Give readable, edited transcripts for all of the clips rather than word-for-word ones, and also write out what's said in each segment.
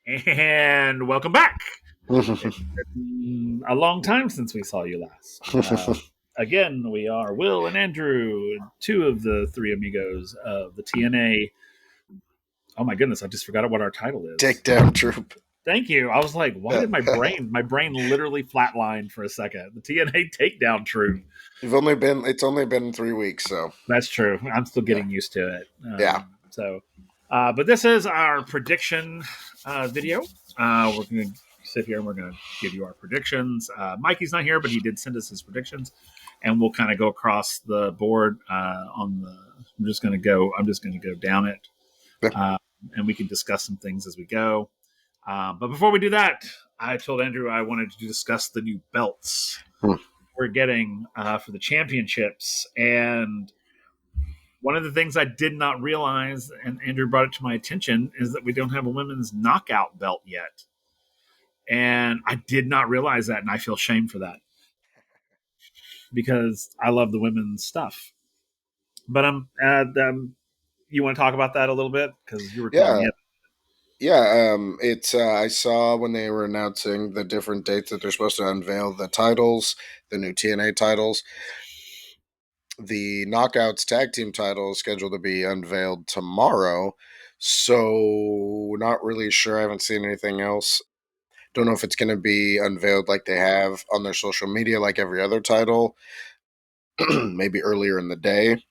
And welcome back. It's been a long time since we saw you last. Again, we are Will and Andrew, two of the three amigos of the TNA. Oh my goodness, I just forgot what our title is. Takedown Troop. Thank you. I was like, why did my brain literally flatline for a second? The TNA Takedown Troop. It's only been 3 weeks, so That's true. I'm still yeah. getting used to it. Yeah. But this is our prediction video. We're going to sit here and we're going to give you our predictions. Mikey's not here, but he did send us his predictions, and we'll kind of go across the board on the. I'm just going to go down it, and we can discuss some things as we go. But before we do that, I told Andrew I wanted to discuss the new belts we're getting for the championships. And one of the things I did not realize, and Andrew brought it to my attention, is that we don't have a women's knockout belt yet. And I did not realize that, and I feel shame for that because I love the women's stuff. But you want to talk about that a little bit because you were telling me. It's I saw when they were announcing the different dates that they're supposed to unveil the titles, the new TNA titles. The Knockouts tag team title is scheduled to be unveiled tomorrow, so not really sure. I haven't seen anything else. Don't know if it's going to be unveiled like they have on their social media, like every other title, maybe earlier in the day.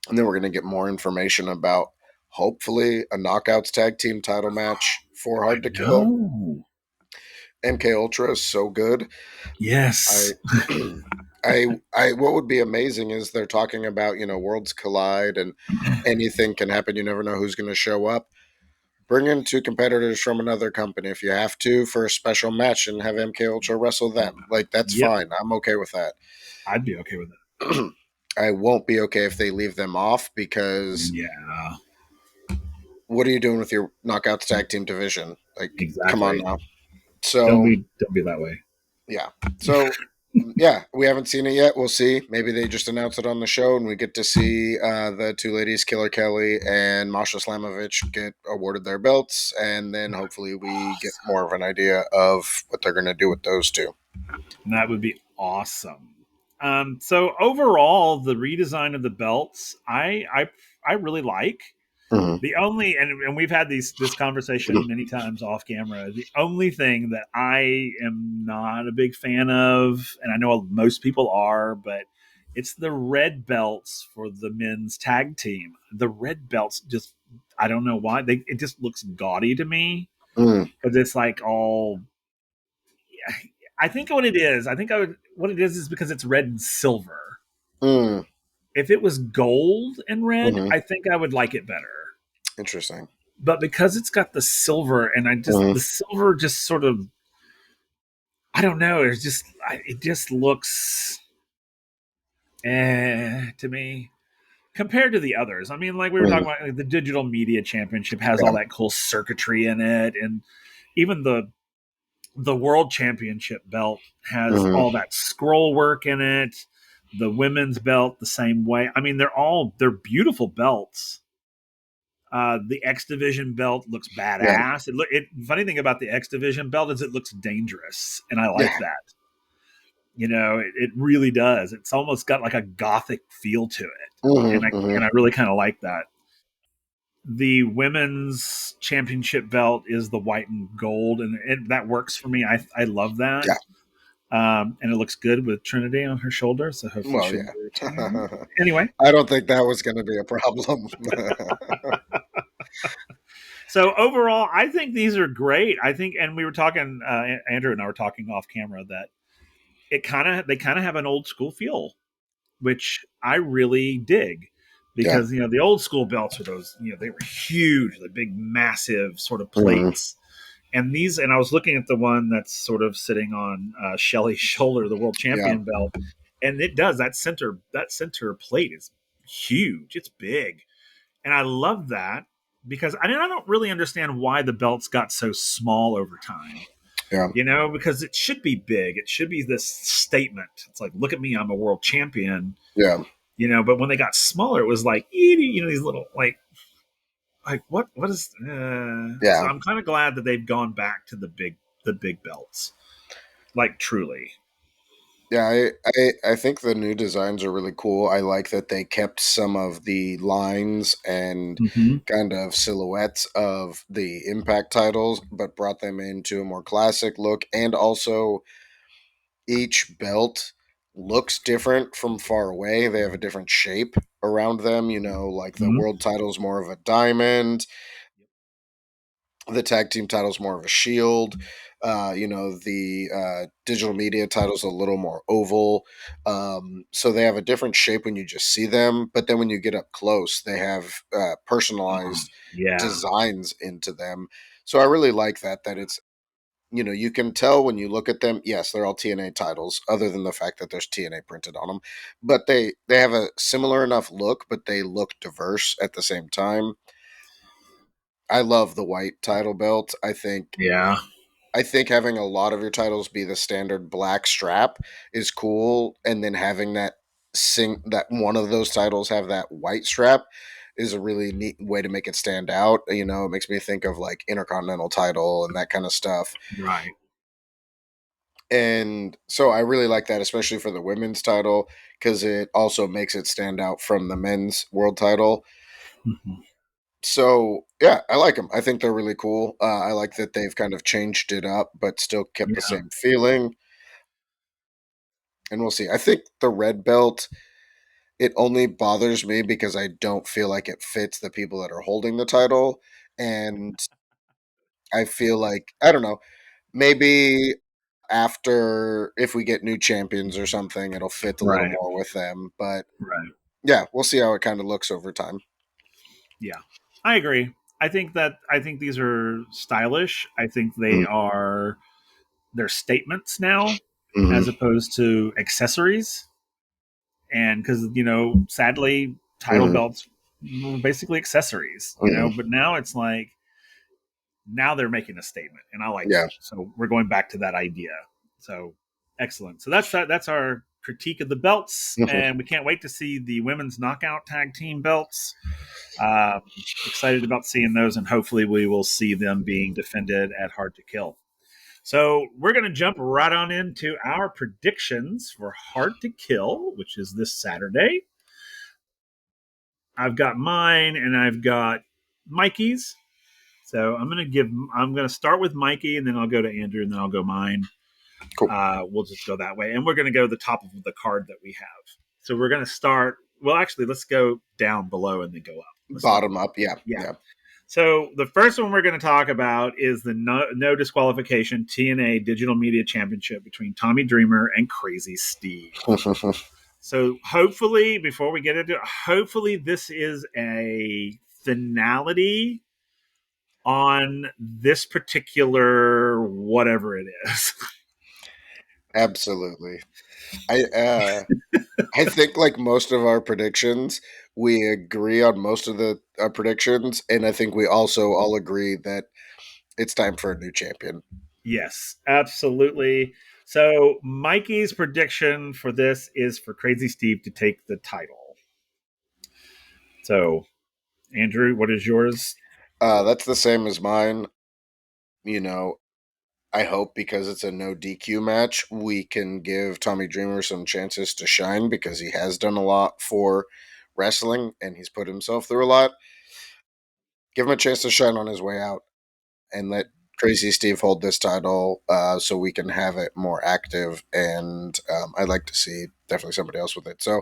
And then we're going to get more information about, hopefully, a Knockouts tag team title match for Hard to Kill. MK Ultra is so good. Yes. What would be amazing is they're talking about, worlds collide and anything can happen. You never know who's going to show up. Bring in two competitors from another company if you have to for a special match and have MK Ultra wrestle them. Like, that's fine. I'm okay with that. I'd be okay with it. I won't be okay if they leave them off because what are you doing with your Knockouts tag team division? Like, come on now. So don't be that way. Yeah. So yeah, we haven't seen it yet. We'll see. Maybe they just announce it on the show, and we get to see the two ladies, Killer Kelly and Masha Slamovich, get awarded their belts, and then hopefully we get more of an idea of what they're going to do with those two. And that would be awesome. So overall, the redesign of the belts, I really like. Mm-hmm. The only and we've had this conversation many times off camera. The only thing that I am not a big fan of, and I know most people are, but it's the red belts for the men's tag team. The red belts just, I don't know why, it just looks gaudy to me because it's like all. I think what it is, what it is because it's red and silver. If it was gold and red, I think I would like it better. Interesting. But because it's got the silver, and the silver just sort of, I don't know. It just looks, to me, compared to the others. I mean, like we were talking about, like the Digital Media Championship has all that cool circuitry in it, and even the World Championship belt has all that scroll work in it. The women's belt the same way. I mean, they're beautiful belts. The X Division belt looks badass. Funny thing about the X Division belt is it looks dangerous, and I like that. It really does. It's almost got like a gothic feel to it, and I really kind of like that. The women's championship belt is the white and gold, and that works for me. I love that. And it looks good with Trinity on her shoulder, so hopefully anyway, I don't think that was going to be a problem. So overall, I think these are great. I think, and we were talking, Andrew and I were talking off camera that they kind of have an old school feel, which I really dig because the old school belts are those, they were huge, the big massive sort of plates. And I was looking at the one that's sort of sitting on Shelly's shoulder, the world champion belt, and it does that center plate is huge. It's big, and I love that because I don't really understand why the belts got so small over time. Because it should be big. It should be this statement. It's like, look at me, I'm a world champion. But when they got smaller, it was like, these little, like, like what is so Yeah. I'm kind of glad that they've gone back to the big belts, like truly. Yeah, I think the new designs are really cool. I like that they kept some of the lines and Mm-hmm. kind of silhouettes of the Impact titles, but brought them into a more classic look. And also, each belt looks different from far away. They have a different shape around them. Like the Mm-hmm. world title is more of a diamond, the tag team title is more of a shield. The digital media title is a little more oval. So they have a different shape when you just see them, but then when you get up close, they have personalized Yeah. designs into them. So I really like that. That it's you can tell when you look at them. Yes, they're all TNA titles, other than the fact that there's TNA printed on them. But they have a similar enough look, but they look diverse at the same time. I love the white title belt. Yeah. I think having a lot of your titles be the standard black strap is cool, and then having that one of those titles have that white strap is a really neat way to make it stand out. It makes me think of like Intercontinental title and that kind of stuff. Right. And so I really like that, especially for the women's title, because it also makes it stand out from the men's world title. Mm-hmm. So yeah, I like them. I think they're really cool. I like that they've kind of changed it up, but still kept the Yeah. same feeling. And we'll see. I think the red belt, it only bothers me because I don't feel like it fits the people that are holding the title. And I feel like, I don't know, maybe after, if we get new champions or something, it'll fit a little Right. more with them. But Right. yeah, we'll see how it kind of looks over time. Yeah. I agree. I think these are stylish. I think Mm, they're statements now mhm, as opposed to accessories. And because sadly, title mhm, belts were basically accessories, mhm. but now it's like now they're making a statement, and I like Yeah. that. So we're going back to that idea. So excellent. So that's our critique of the belts, Mhm. and we can't wait to see the women's knockout tag team belts. Excited about seeing those, and hopefully we will see them being defended at Hard to Kill. So we're going to jump right on into our predictions for Hard to Kill, which is this Saturday. I've got mine, and I've got Mikey's. So I'm going to start with Mikey, and then I'll go to Andrew, and then I'll go mine. Cool. We'll just go that way, and we're going to go to the top of the card that we have. So we're going to start. Well, actually, let's go down below and then go up. Let's start Bottom with up. Yeah. yeah. Yeah. So the first one we're going to talk about is the no disqualification TNA Digital Media Championship between Tommy Dreamer and Crazy Steve. So hopefully, before we get into it, hopefully this is a finality on this particular whatever it is. Absolutely. I think like most of our predictions, we agree on most of the predictions, and I think we also all agree that it's time for a new champion. Yes, absolutely. So Mikey's prediction for this is for Crazy Steve to take the title. So Andrew, what is yours? That's the same as mine. You know, I hope because it's a no DQ match, we can give Tommy Dreamer some chances to shine because he has done a lot for wrestling and he's put himself through a lot. Give him a chance to shine on his way out and let Crazy Steve hold this title so we can have it more active. And I'd like to see definitely somebody else with it. So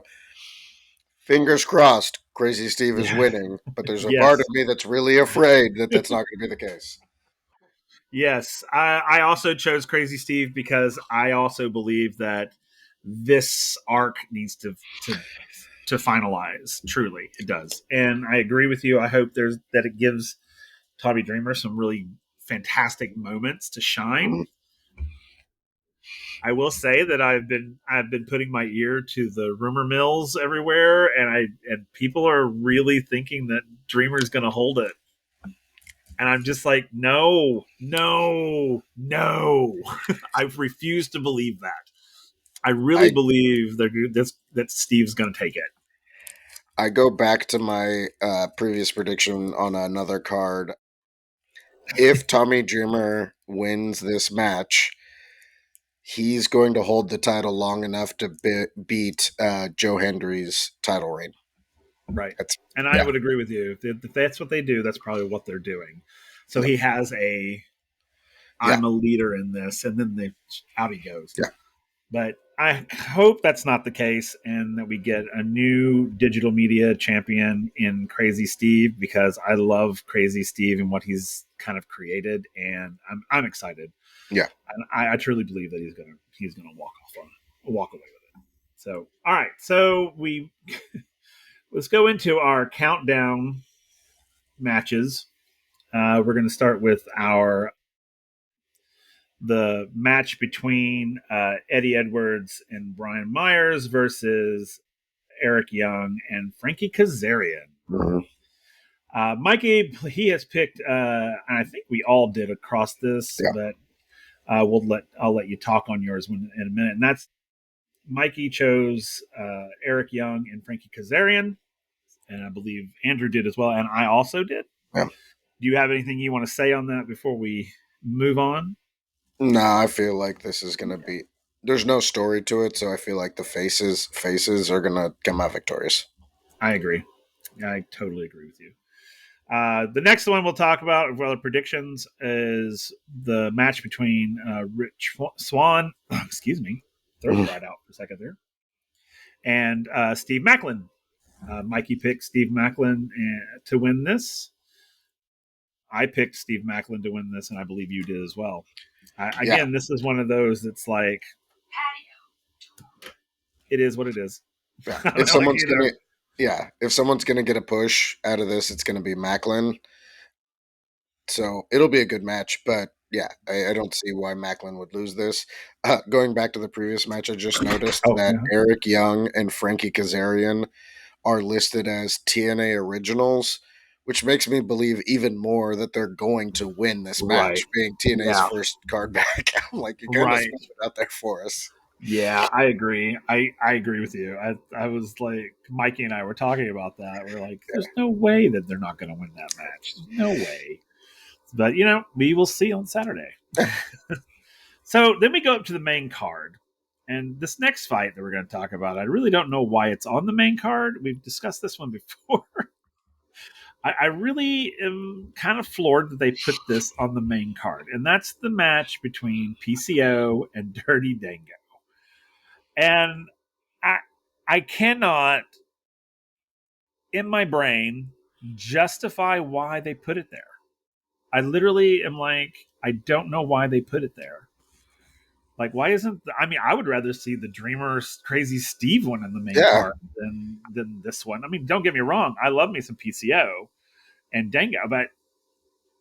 fingers crossed, Crazy Steve is Yeah. winning. But there's a part of Yes. me that's really afraid that that's not going to be the case. Yes. I also chose Crazy Steve because I also believe that this arc needs to finalize. Truly, it does, and I agree with you. I hope that it gives Tommy Dreamer some really fantastic moments to shine. Mhm. I will say that I've been putting my ear to the rumor mills everywhere, and people are really thinking that Dreamer's going to hold it, and I'm just like, no, no, no. I refuse to believe that. I really I believe that Steve's going to take it. I go back to my previous prediction on another card. If Tommy Dreamer wins this match, he's going to hold the title long enough to beat Joe Hendry's title reign. Right. That's And I yeah, would agree with you. If that's what they do, that's probably what they're doing. So yeah, he has a yeah, I'm a leader in this, and then out he goes. yeah. But I hope that's not the case, and that we get a new digital media champion in Crazy Steve, because I love Crazy Steve and what he's kind of created, and I'm excited. Yeah. And I truly believe that he's gonna walk away with it. So all right, so we let's go into our countdown matches. We're going to start with the match between Eddie Edwards and Brian Myers versus Eric Young and Frankie Kazarian. Mhm. Mikey, he has picked, and I think we all did across this, Yeah. but I'll let you talk on yours in a minute. And that's Mikey chose Eric Young and Frankie Kazarian, and I believe Andrew did as well, and I also did. Yeah. Do you have anything you want to say on that before we move on? Nah, I feel like this is gonna be. There's no story to it, so I feel like the faces are gonna come out victorious. I agree. I totally agree with you. The next one we'll talk about for other predictions is the match between Rich Swan, excuse me, throat Mhm. dried out for a second there, and Steve Macklin. Mikey picked Steve Macklin to win this. I picked Steve Macklin to win this, and I believe you did as well. Yeah, Again, this is one of those that's like, it is what it is. yeah. If Like, someone's gonna, yeah, if someone's gonna get a push out of this, it's gonna be Macklin. So it'll be a good match, but yeah, I don't see why Macklin would lose this. Going back to the previous match, I just noticed oh that yeah, Eric Young and Frankie Kazarian are listed as TNA originals, which makes me believe even more that they're going to win this right, match, being TNA's yeah, first card back. I'm like, you kind of right. spelled it out there for us. Yeah, I agree. I agree with you. I was like, Mikey and I were talking about that. We're like, there's no way that they're not going to win that match. There's no way. But we will see on Saturday. So then we go up to the main card, and this next fight that we're going to talk about, I really don't know why it's on the main card. We've discussed this one before. I really am kind of floored that they put this on the main card, and that's the match between PCO and Dirty Dango. And I I cannot in my brain justify why they put it there. I literally am like, I don't know why they put it there. Like, why isn't? I mean, I would rather see the Dreamer Crazy Steve one in the main Yeah, card than this one. I mean, don't get me wrong, I love me some PCO and Dango, but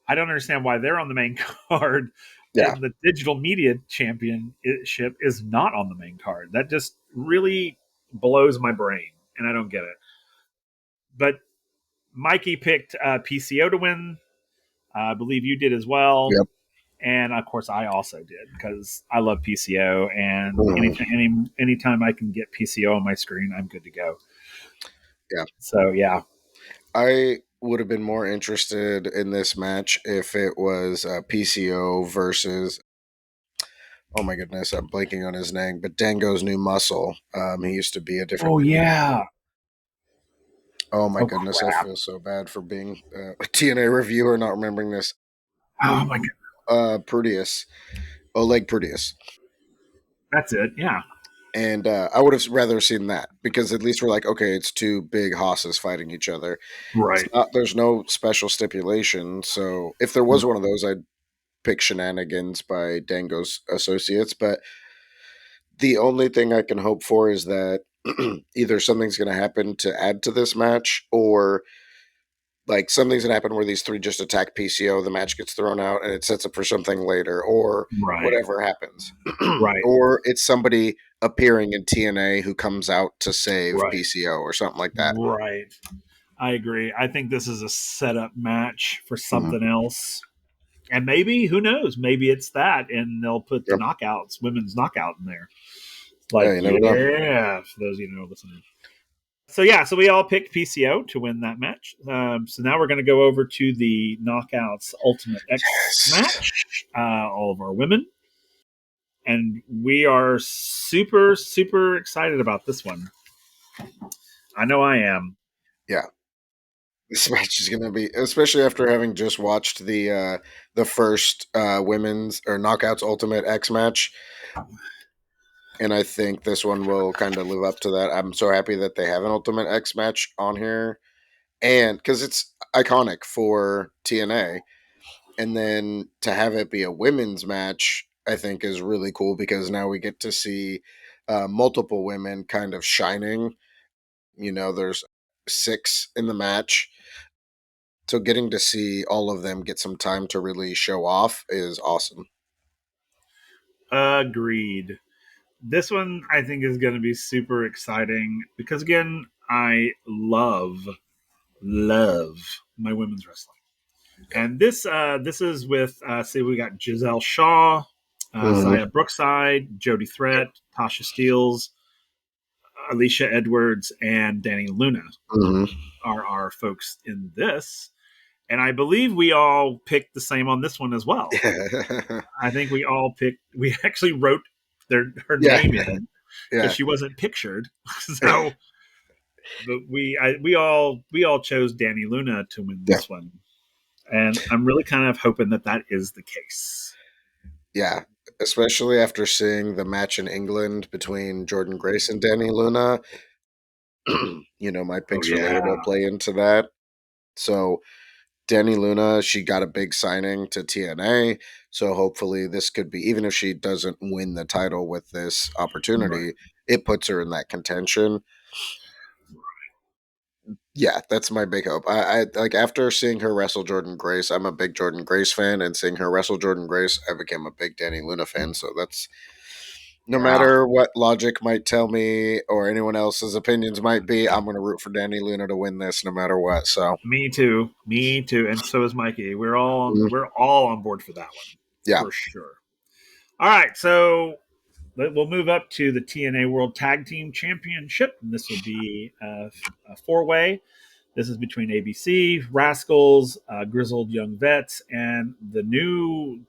I don't understand why they're on the main card yeah, and the digital media championship is not on the main card. That just really blows my brain, and I don't get it. But Mikey picked PCO to win. I believe you did as well. yep. And of course, I also did because I love PCO. And Mhm. anytime I can get PCO on my screen, I'm good to go. Yeah. So yeah. I would have been more interested in this match if it was PCO versus. Oh my goodness, I'm blanking on his name, but Dango's new muscle. He used to be a different. Oh yeah. Oh my Oh goodness, I crap. feel so bad for being a TNA reviewer not remembering this. Oh my god. Proteus, Oleg Proteus, That's it. Yeah. and I would have rather seen that because at least we're like, okay, it's two big hosses fighting each other. It's Right. not. There's no special stipulation. So if there was one of those, I'd pick Shenanigans by Dango's associates. But the only thing I can hope for is that either something's going to happen to add to this match, or like something's gonna happen where these three just attack PCO, the match gets thrown out, and it sets up for something later, or Right. whatever happens, Right. or it's somebody appearing in TNA who comes out to save Right. PCO or something like that. Right. I agree. I think this is a setup match for Mhm. something else. And maybe, who knows? Maybe it's that, and they'll put the Yeah. knockouts, women's knockout in there. Yeah, Like, you never know. yeah, for those of you who know listening. So yeah, so we all picked PCO to win that match. So now we're going to go over to the Knockouts Ultimate X Yes. match. All of our women, and we are super super excited about this one. I know I am. Yeah. This match is going to be, especially after having just watched the first women's or Knockouts Ultimate X match, and I think this one will kind of live up to that. I'm so happy that they have an Ultimate X match on here, and because it's iconic for TNA, and then to have it be a women's match, I think is really cool because now we get to see multiple women kind of shining. There's 6 in the match. So getting to see all of them get some time to really show off is awesome. Agreed. This one I think is going to be super exciting because again, I love my women's wrestling. Yeah. And this is with see we got Giselle Shaw, Hmm. Saya Brookside, Jody Threat, Tasha Steeles, Alicia Edwards, and Danny Luna Hmm. are our folks in this. And I believe we all picked the same on this one as well. Yeah. I think we all picked. We actually wrote her Yeah. name in because Yeah. she wasn't pictured. So, but we all chose Danny Luna to win Yeah. this one, and I'm really kind of hoping that that is the case. Yeah. Especially after seeing the match in England between Jordan Grace and Danny Luna, my Oh picks yeah, related will play into that. So Danny Luna, she got a big signing to TNA. So hopefully this could be, even if she doesn't win the title with this right. opportunity, it puts her in that contention. Yeah, that's my big hope. I like after seeing her wrestle Jordan Grace, I'm a big Jordan Grace fan, and seeing her wrestle Jordan Grace, I became a big Danny Luna fan. So that's no Yeah, matter what logic might tell me or anyone else's opinions might be, I'm going to root for Danny Luna to win this no matter what. So me too, me too, and so is Mikey. mm, We're all on board for that one yeah. for sure. All right, so we'll move up to the TNA World Tag Team Championship. And this will be a four-way. This is between ABC, Rascals, Grizzled Young Vets, and the new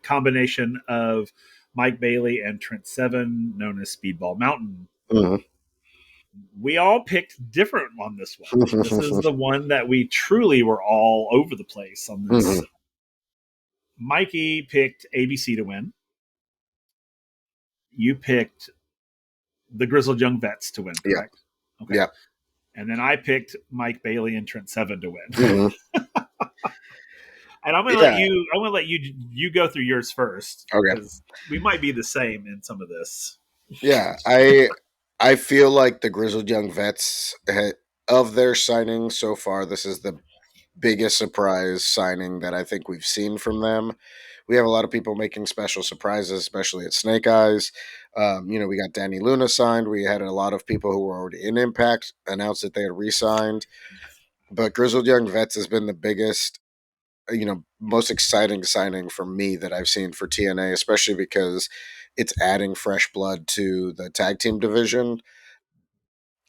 combination of Mike Bailey and Trent Seven, known as Speedball Mountain. Mhm. We all picked different on this one. This is the one that we truly were all over the place on this. Mhm. Mikey picked ABC to win. You picked the Grizzled Young Vets to win, Yeah. correct? Okay. Yeah. And then I picked Mike Bailey and Trent Seven to win. Mhm. And Yeah. I'm gonna let you go through yours first Okay. because we might be the same in some of this. Yeah. I feel like the Grizzled Young Vets of their signings so far, this is the biggest surprise signing that I think we've seen from them. We have a lot of people making special surprises, especially at Snake Eyes. We got Danny Luna signed. We had a lot of people who were already in Impact announce that they had re-signed. But Grizzled Young Vets has been the biggest, most exciting signing for me that I've seen for TNA, especially because it's adding fresh blood to the tag team division.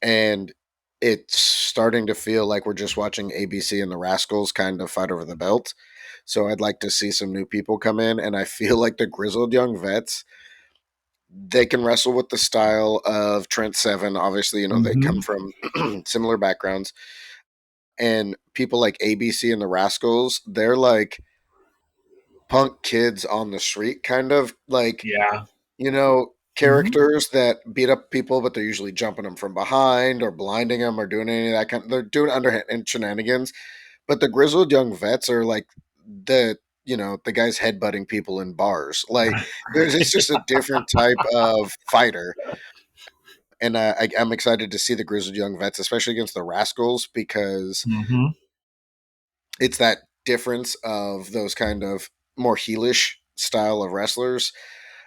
And it's starting to feel like we're just watching ABC and the Rascals kind of fight over the belt. So I'd like to see some new people come in, and I feel like the Grizzled Young Vets, they can wrestle with the style of Trent Seven. Obviously, they come Mm-hmm. from similar backgrounds, and people like ABC and the Rascals, they're like punk kids on the street, kind of like Yeah. Mm-hmm. characters that beat up people, but they're usually jumping them from behind or blinding them or doing any of that kind. They're doing underhand shenanigans. But the grizzled young vets are like the guys headbutting people in bars. Like it's just a different type of fighter, and I'm excited to see the grizzled young vets, especially against the Rascals, because Mm-hmm. it's that difference of those kind of more heelish style of wrestlers.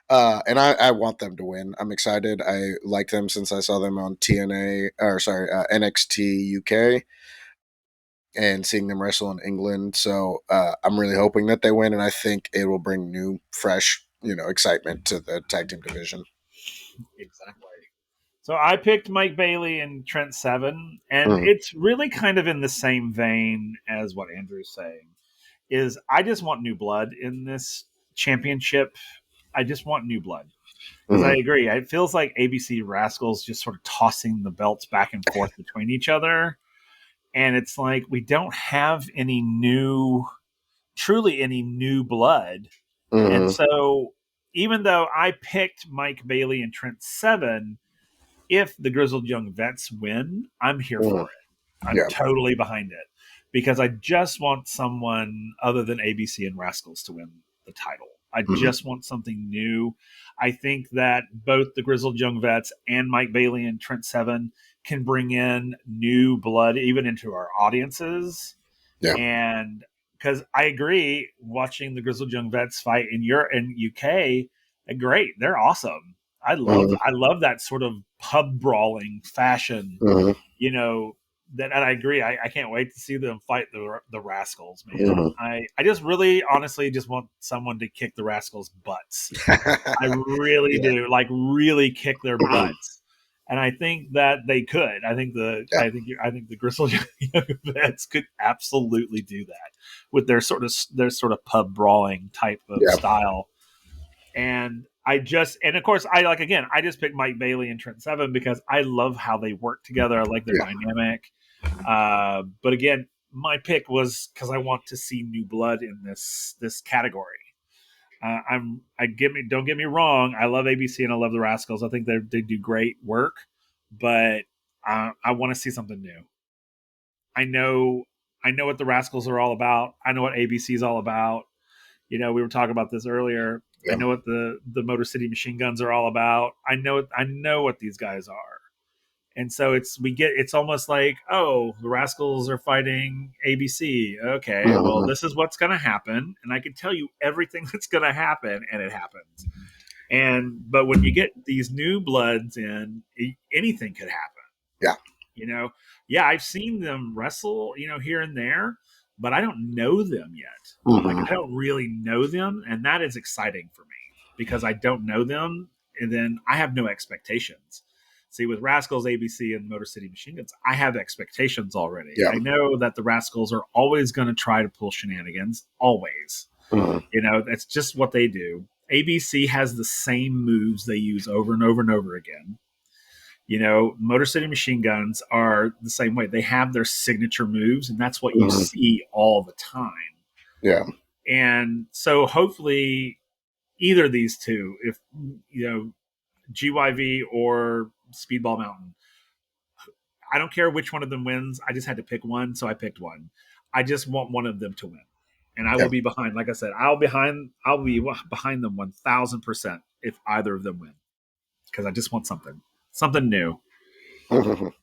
And I want them to win. I'm excited. I like them since I saw them on TNA, or sorry, NXT UK, and seeing them wrestle in England. So I'm really hoping that they win, and I think it will bring new, fresh, excitement to the tag team division. Exactly. So I picked Mike Bailey and Trent Seven, and Mm, it's really kind of in the same vein as what Andrew's saying. Is I just want new blood in this championship. I just want new blood because I mm, agree. It feels like ABC Rascals just sort of tossing the belts back and forth between each other, and it's like we don't have any new, truly any new blood. And mm, so, even though I picked Mike Bailey and Trent Seven, if the Grizzled Young Vets win, I'm here for mm. it. I'm Yeah. totally behind it because I just want someone other than ABC and Rascals to win the title. I Mm, just want something new. I think that both the Grizzled Young Vets and Mike Bailey and Trent Seven can bring in new blood even into our audiences. yeah. And because I agree, watching the Grizzled Young Vets fight in Europe and UK, great, they're awesome. Mm, I love that sort of pub brawling fashion, mm, you know. That and I agree. I can't wait to see them fight the Rascals, man. mm. I just really honestly just want someone to kick the Rascals' butts. I really Yeah. do, like really kick their butts, and I think that they could. Yeah. I think the Gristle Young Vets could absolutely do that with their sort of pub brawling type of Yeah. style. And of course I like again I just picked Mike Bailey and Trent Seven because I love how they work together. I like their Yeah. dynamic. But again, my pick was because I want to see new blood in this category. I get me don't get me wrong. I love ABC and I love the Rascals. I think they do great work, but I want to see something new. I know I know what the Rascals are all about. I know what ABC is all about. You know, we were talking about this earlier. I Yeah. know what the Motor City Machine Guns are all about. I know what these guys are. And so it's almost like, oh, the Rascals are fighting ABC. Okay, well, Mm, this is what's going to happen, and I can tell you everything that's going to happen, and it happens. And but when you get these new bloods in, anything could happen. yeah. You know, yeah, I've seen them wrestle, here and there, but I don't know them yet. Like Mm, I don't really know them, and that is exciting for me because I don't know them, and then I have no expectations. See, with Rascals, ABC, and Motor City Machine Guns, I have expectations already. yeah. I know that the Rascals are always going to try to pull shenanigans, always. Mm, That's just what they do. ABC has the same moves they use over and over and over again. Motor City Machine Guns are the same way. They have their signature moves, and that's what you mm, see all the time. yeah. And so, hopefully, either of these two, if GYV or Speedball Mountain, I don't care which one of them wins. I just had to pick one, so I picked one. I just want one of them to win, and I Yeah. will be behind. Like I said, I'll be behind them 1,000% if either of them win, because I just want something new. Mhm.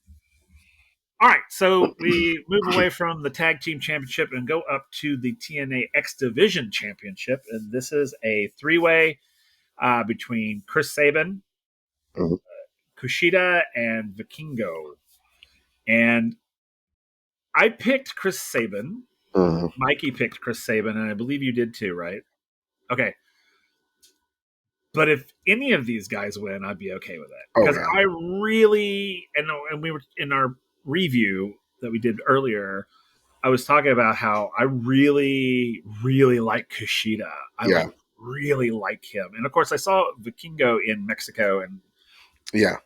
All right, so we move away from the tag team championship and go up to the TNA X Division championship, and this is a three-way between Chris Sabin, Mhm. Kushida, and Vikingo. And I picked Chris Sabin. Mhm. Mikey picked Chris Sabin, and I believe you did too, right? Okay, but if any of these guys win, I'd be okay with it Oh because yeah. I really and we were in our review that we did earlier. I was talking about how I really, really like Kushida. I Yeah. really like him, and of course, I saw Vikingo in Mexico and Yeah.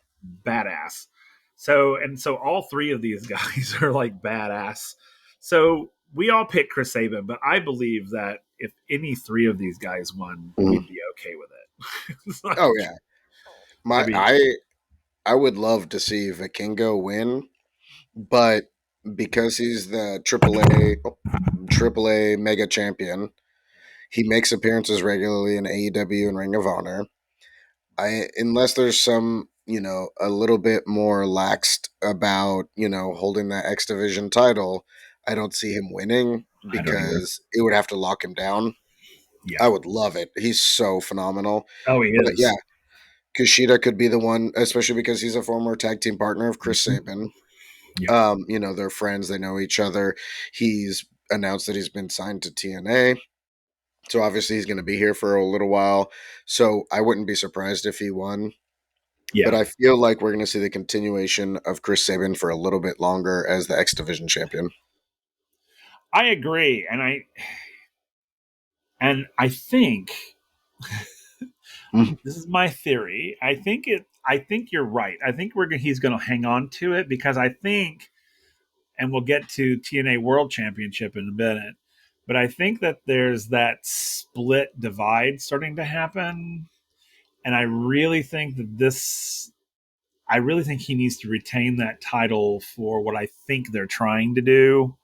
badass. So all three of these guys are like badass. So we all picked Chris Sabin, but I believe that if any three of these guys won, Mhm. we'd be okay with it. It's like, Oh yeah. I My mean, I would love to see Vikingo win, but because he's the AAA mega champion, he makes appearances regularly in AEW and Ring of Honor. I unless there's some, a little bit more laxed about, holding that X Division title, I don't see him winning I don't either. because it would have to lock him down. Yeah. I would love it. He's so phenomenal. Oh, he But yeah, is. Kushida could be the one, especially because he's a former tag team partner of Chris Mhm. Sabin. Yep. They're friends, they know each other. He's announced that he's been signed to TNA. So obviously he's going to be here for a little while. So I wouldn't be surprised if he won. But Yeah, I feel like we're going to see the continuation of Chris Sabin for a little bit longer as the X Division champion. I agree, and I think Mm. this is my theory. I think you're right. I think he's going to hang on to it because I think, and we'll get to TNA World Championship in a minute, but I think that there's that split divide starting to happen, and I really think that this. I really think he needs to retain that title for what I think they're trying to do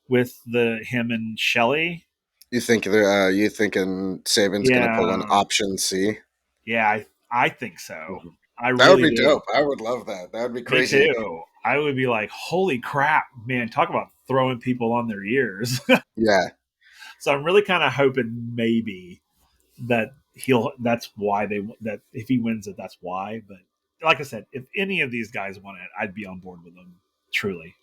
with the him and Shelly. You thinking Sabin's going to pull an Yeah, option C? yeah, I think so. Mhm. I That would really be do. dope. I would love that. That would be Me crazy. too. I would be like, holy crap, man! Talk about throwing people on their ears. Yeah, So I'm really kind of hoping maybe that he'll. That's why that if he wins it, that's why. But like I said, if any of these guys won it, I'd be on board with them. Truly,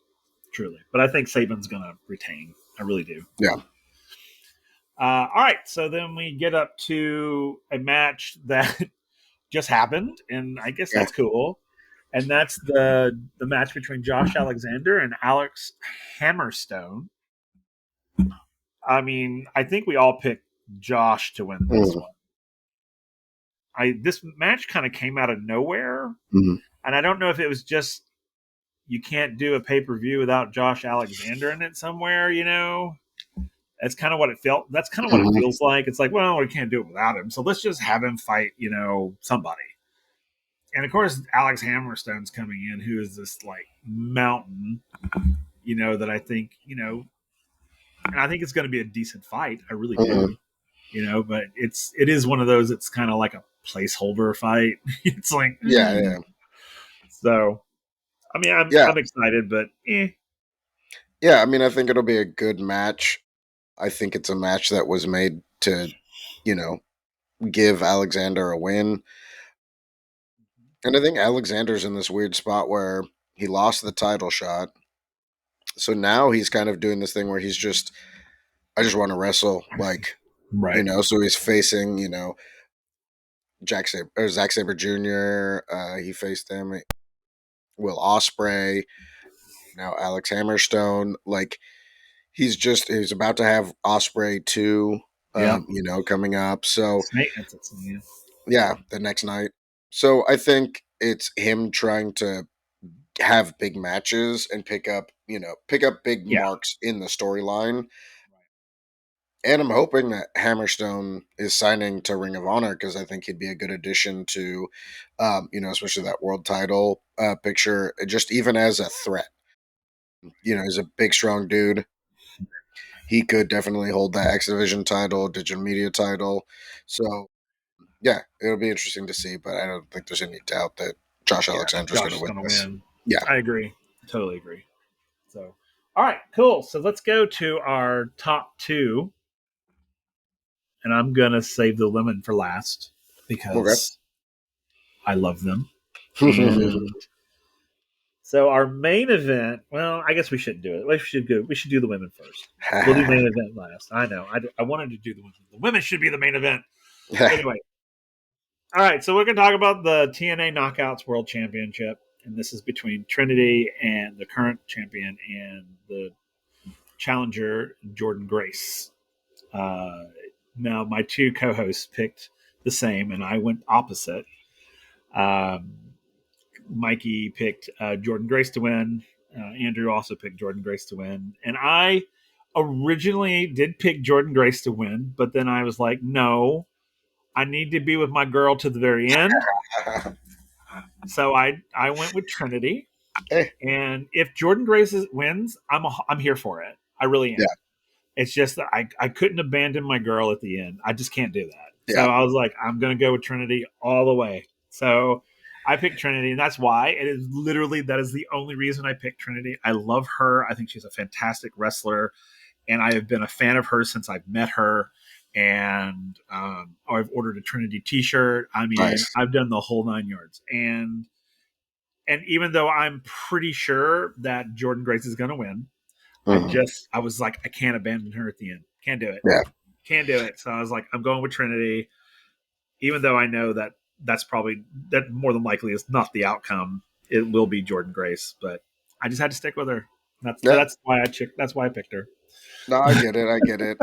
truly. But I think Saban's gonna retain. I really do. yeah, All right, so then we get up to a match that just happened, and I guess yeah. that's cool. And that's the match between Josh Alexander and Alex Hammerstone. I mean, I think we all picked Josh to win this Mm, one. This match kind of came out of nowhere, mm, and I don't know if it was just you can't do a pay per view without Josh Alexander in it somewhere. That's kind of what it felt. That's kind of what it mm. feels like. It's like, well, we can't do it without him, so let's just have him fight, somebody. And of course, Alex Hammerstone's coming in, who is this like mountain, that I think, and I think it's going to be a decent fight. I really Mm. do, but it is one of those. It's kind of like a placeholder fight. It's like, Yeah, yeah, so. I mean, yeah, I'm excited, but yeah. I mean, I think it'll be a good match. I think it's a match that was made to, you know, give Alexander a win. And I think Alexander's in this weird spot where he lost the title shot. So now he's kind of doing this thing where I just want to wrestle. Like, right, so he's facing, Zack Sabre Jr. He faced him, Will Ospreay, now Alex Hammerstone. Like, he's about to have Ospreay 2, yeah, coming up. So, snake. That's yeah. yeah, the next night. So I think it's him trying to have big matches and pick up big Yeah. marks in the storyline. And I'm hoping that Hammerstone is signing to Ring of Honor because I think he'd be a good addition to, especially that world title picture, just even as a threat. He's a big, strong dude. He could definitely hold that X Division title, digital media title. So, yeah, it'll be interesting to see, but I don't think there's any doubt that Josh Yeah, Alexander's going Josh to is win going to this. win. Yeah. I agree. Totally agree. So, all right, cool. So let's go to our top two, and I'm going to save the women for last Okay. because I love them. And so our main event, well, I guess we shouldn't do it. We should do the women first. We'll do main event last. I know. I wanted to do the women. The women should be the main event. Anyway, all right. So we're going to talk about the TNA Knockouts World Championship, and this is between Trinity and the current champion and the challenger Jordan Grace. Uh, Now my two co-hosts picked the same, and I went opposite. Um, Mikey picked Jordan Grace to win. Andrew also picked Jordan Grace to win, and I originally did pick Jordan Grace to win, but then I was like, no, I need to be with my girl to the very end. So I went with Trinity, Hey, and if Jordan Grace wins, I'm here for it. I really yeah, am. It's just that I couldn't abandon my girl at the end. I just can't do that. So yeah, I was like, I'm going to go with Trinity all the way. So I picked Trinity, and that's why. It is literally that is the only reason I picked Trinity. I love her. I think she's a fantastic wrestler, and I have been a fan of hers since I've met her. And I've ordered a Trinity T-shirt. I mean, nice. I've done the whole 9 yards. And even though I'm pretty sure that Jordan Grace is going to win, Hmm. I was like, I can't abandon her at the end. Can't do it. Yeah, Can't do it. So I was like, I'm going with Trinity, even though I know that that's probably that more than likely is not the outcome. It will be Jordan Grace, but I just had to stick with her. Yeah, That's why I picked her. no, I get it. I get it.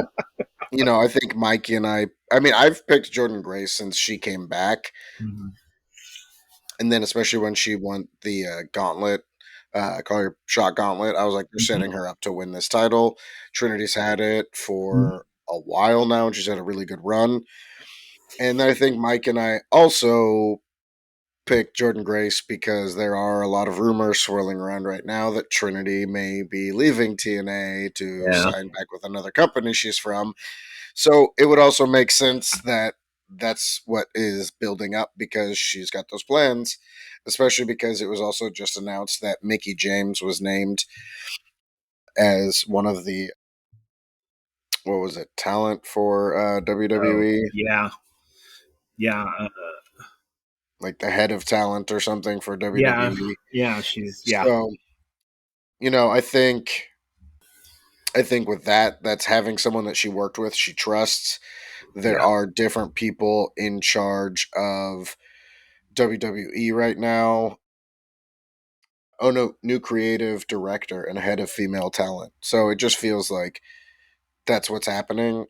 I think Mikey and I mean, I've picked Jordan Grace since she came back. Mm-hmm. And then especially when she won the gauntlet, call her shot gauntlet, I was like, they're Mm-hmm. setting her up to win this title. Trinity's had it Mm-hmm. for a while now, and she's had a really good run. And I think Mike and I also picked Jordan Grace because there are a lot of rumors swirling around right now that Trinity may be leaving TNA to Yeah. sign back with another company she's from. So it would also make sense that that's what is building up because she's got those plans, especially because it was also just announced that Mickey James was named as one of the, what was it, talent for Oh, WWE, yeah, yeah, like the head of talent or something for yeah, WWE. yeah. She's yeah, So, I think with that, that's having someone that she worked with, she trusts. There yeah. are different people in charge of WWE right now. Oh no, new creative director and head of female talent. So it just feels like that's what's happening.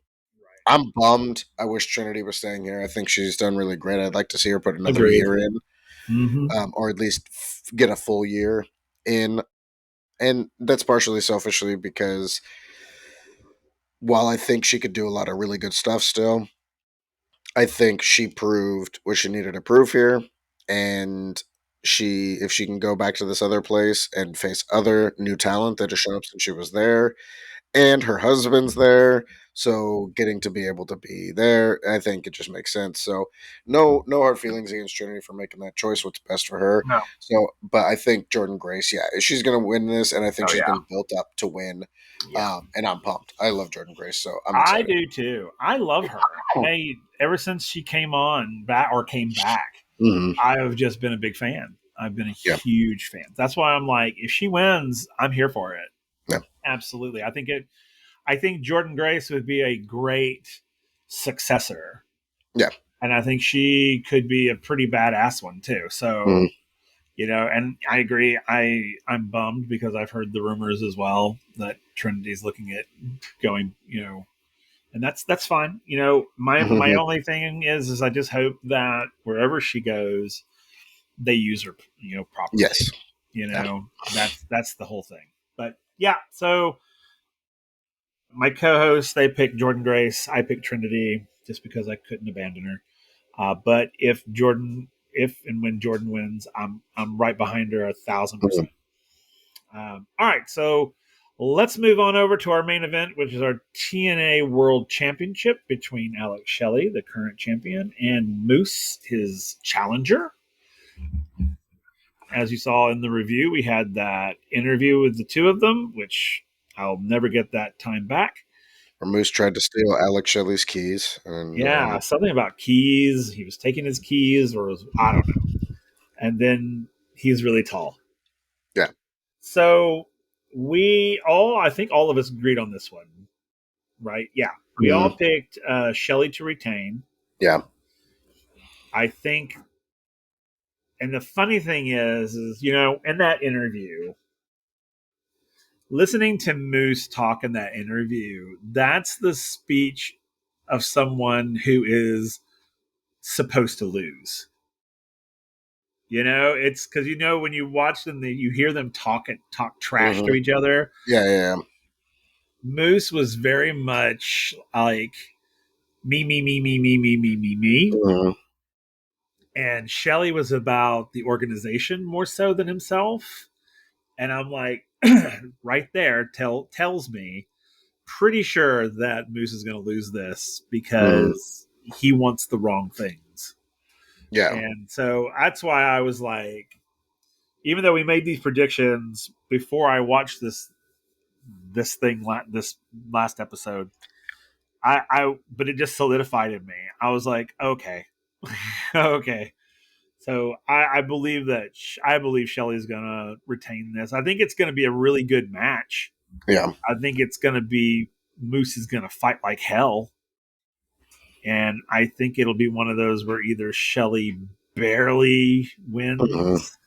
I'm bummed. I wish Trinity was staying here. I think she's done really great. I'd like to see her put another Agreed. year in, Mm-hmm. or at least get a full year in. And that's partially selfishly because while I think she could do a lot of really good stuff still, I think she proved what she needed to prove here. And if she can go back to this other place and face other new talent that has shown up since she was there, and her husband's there, so getting to be able to be there, I think it just makes sense. So no hard feelings against Trinity for making that choice. What's best for her. No. So, but I think Jordan Grace, yeah, she's gonna win this, and I think Oh she's yeah, been built up to win. yeah. And I'm pumped. I love Jordan Grace, so I'm I excited. do too. I love her. Ever since she came back, Hmm. I've just been a big fan. I've been a Yeah, huge fan. That's why I'm like, if she wins, I'm here for it. yeah, Absolutely. I think Jordan Grace would be a great successor, yeah. and I think she could be a pretty badass one too. So Hmm. and I agree. I'm bummed because I've heard the rumors as well that Trinity's looking at going. And that's fine. My Hmm. only thing is I just hope that wherever she goes, they use her, properly. Yes. Yeah. That's the whole thing. But yeah, so my co-hosts they picked Jordan Grace, I picked Trinity just because I couldn't abandon her. But if and when Jordan wins, I'm right behind her 1,000%. Mhm. All right, so let's move on over to our main event, which is our TNA World Championship between Alex Shelley, the current champion, and Moose, his challenger. As you saw in the review, we had that interview with the two of them, which I'll never get that time back. Or Moose tried to steal Alex Shelley's keys, and Yeah, something about keys. He was taking his keys, I don't know. And then he's really tall. yeah. So I think all of us agreed on this one, right? Yeah, we all Hmm. picked Shelley to retain. Yeah. I think, and the funny thing is in that interview, listening to Moose talk in that interview, that's the speech of someone who is supposed to lose. It's because when you watch them, you hear them talk trash to Hmm. each other. Yeah. Yeah. Moose was very much like me, me, me, me, me, me, me, me, me. Hmm. And Shelley was about the organization more so than himself. And I'm like, right there tells me pretty sure that Moose is going to lose this Hmm. because he wants the wrong things. Yeah. And so that's why I was like, even though we made these predictions before I watched this last episode, but it just solidified in me. I was like, okay, okay. So I believe Shelley's gonna retain this. I think it's gonna be a really good match. Yeah. I think it's gonna be Moose is gonna fight like hell, and I think it'll be one of those where either Shelley barely Mhm. wins.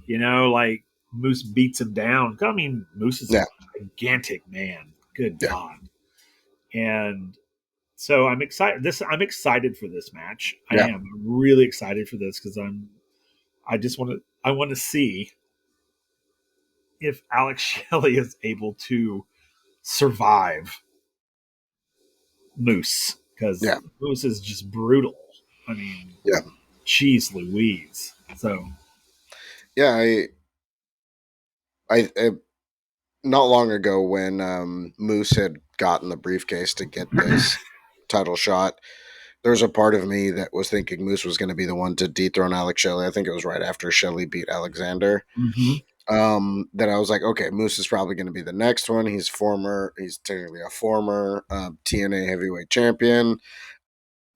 You know, like Moose beats him down. I mean, Moose is Yeah. a gigantic man. Good Yeah. God. And so I'm excited. I'm excited for this match. I Yeah. am really excited for this because I want to see if Alex Shelley is able to survive Moose because Yeah. Moose is just brutal. I mean, Yeah. jeez Louise. So Yeah. I not long ago when Moose had gotten the briefcase to get this title shot, there was a part of me that was thinking Moose was going to be the one to dethrone Alex Shelley. I think it was right after Shelley beat Alexander. mhm. That I was like, okay, Moose is probably going to be the next one. He's technically a former TNA heavyweight champion,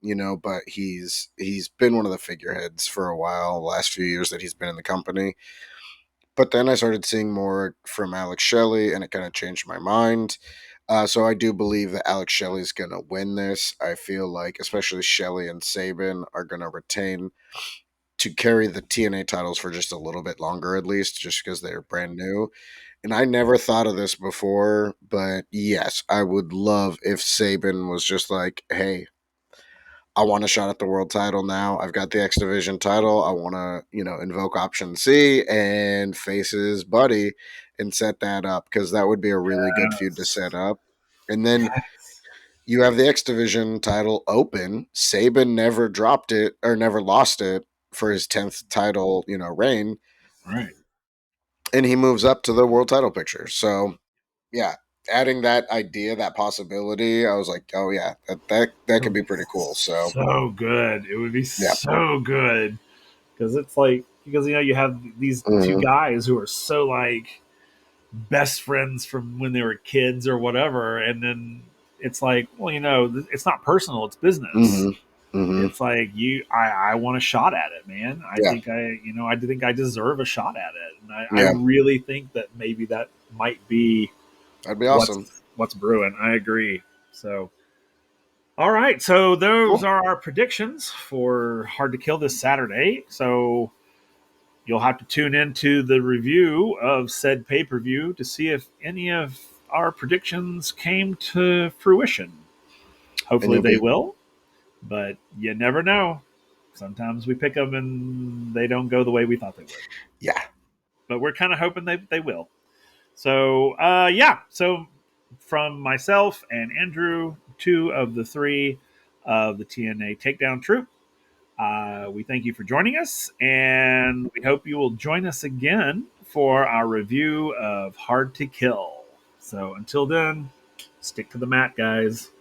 but he's been one of the figureheads for a while, the last few years that he's been in the company. But then I started seeing more from Alex Shelley, and it kind of changed my mind. So I do believe that Alex Shelley's going to win this. I feel like, especially Shelley and Sabin are going to retain to carry the TNA titles for just a little bit longer, at least, just because they're brand new. And I never thought of this before, but yes, I would love if Sabin was just like, hey, I want a shot at the world title now. I've got the X Division title. I want to, invoke option C and face his buddy and set that up because that would be a really good feud to set Yes. up. And then Yes. you have the X Division title open. Saban never dropped it or never lost it for his 10th title, reign. Right. And he moves up to the world title picture. So, yeah, adding that idea, that possibility, I was like, oh, yeah, that It could would be be pretty cool. So, so good. It would be yeah. so good because it's like because you have these two Mm-hmm. guys who are so like best friends from when they were kids or whatever, and then it's like, well, it's not personal; it's business. Mm-hmm. Mm-hmm. It's like I want a shot at it, man. Yeah. I think I deserve a shot at it, and I Yeah. really think that maybe that might be That'd be awesome. what's brewing. I agree. So all right, so those Cool. are our predictions for Hard to Kill this Saturday. So you'll have to tune into the review of said pay per view to see if any of our predictions came to fruition. And Hopefully you'll they be, will, but you never know. Sometimes we pick them and they don't go the way we thought they would. yeah. But we're kind of hoping they will. So, yeah. So, from myself and Andrew, two of the three of the TNA Takedown Troop, we thank you for joining us, and we hope you will join us again for our review of Hard to Kill. So, until then, stick to the mat, guys.